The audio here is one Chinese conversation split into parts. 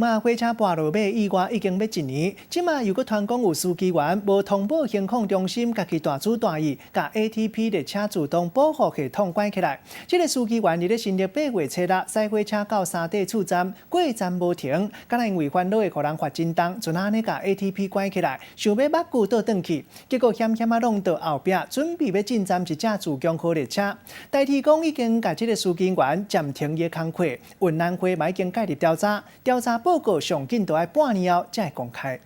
嘛，火车跋落马意外已经要1年，即马又搁传讲有司机员无通报行控中心，家己大主大意，甲 ATP 列车自动保护系统关起来。这个司机员伫咧新历8月初6驶火车到沙地厝站，过站无停，敢若因为烦恼会互人罚真重，就安尼甲 ATP 关起来，想要目久倒转去，结果险险弄到后壁，准备要进站一架自强号列车。代替讲已经甲这个司机员暂停伊工课，运安会嘛已经介入调查。调查报告上紧都要半年后才会公开。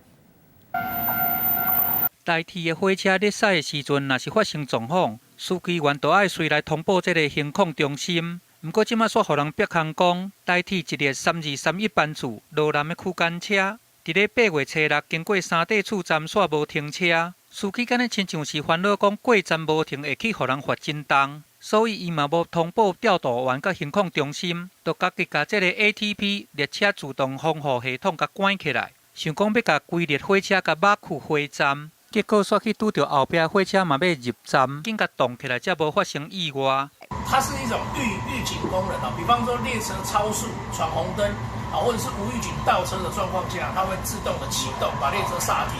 代替的火车咧驶的时阵，若是发生状况，司机员都爱随来通报这个行控中心。不过，即马煞互人逼空讲，代替一列3231班次罗南的区间车，伫咧8月初6经过沙地厝站煞无停车，司机敢若亲像是烦恼讲过站无停会去互人罚真重。所以，伊嘛无通报调度员甲行控中心，就家己甲这个 ATP 列车自动防护系统甲关起来，想讲要甲规列火车甲挖去火站，结果煞去拄着后壁火车嘛要入站，紧甲动起来，才无发生意外。它是一种预警功能啊，比方说列车超速、闯红灯啊，或者是无预警倒车的状况下，它会自动的启动，把列车刹停。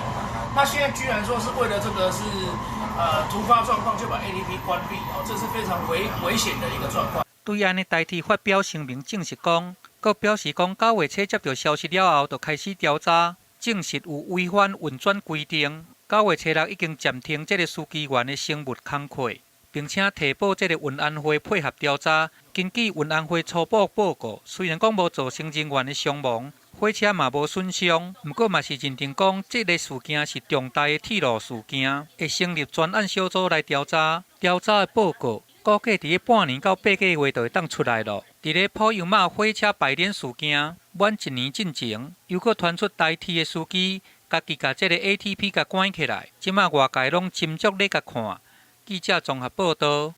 那现在居然说是为了这个是突发状况就把 ATP 关闭哦，这是非常危险的一个状况。对安尼代替发表声明证实讲，佮表示讲9月初接到消息了后，就开始调查，证实有违反运转规定。9月初6已经暂停这个司机员的生物工课，并且提报这个运安会配合调查。根据运安会初步报告，虽然讲无造成人员的伤亡，火车嘛无损伤，不过嘛是认定讲这个事件是重大的铁路事件，会成立专案小组来调查。调查的报告估计伫半年到8个月就会当出来了。伫咧普悠玛火车排练事件满1年进前，又搁传出代替的司机家己甲这个 ATP 甲关起来，即马外界拢斟酌咧甲看。记者综合报道。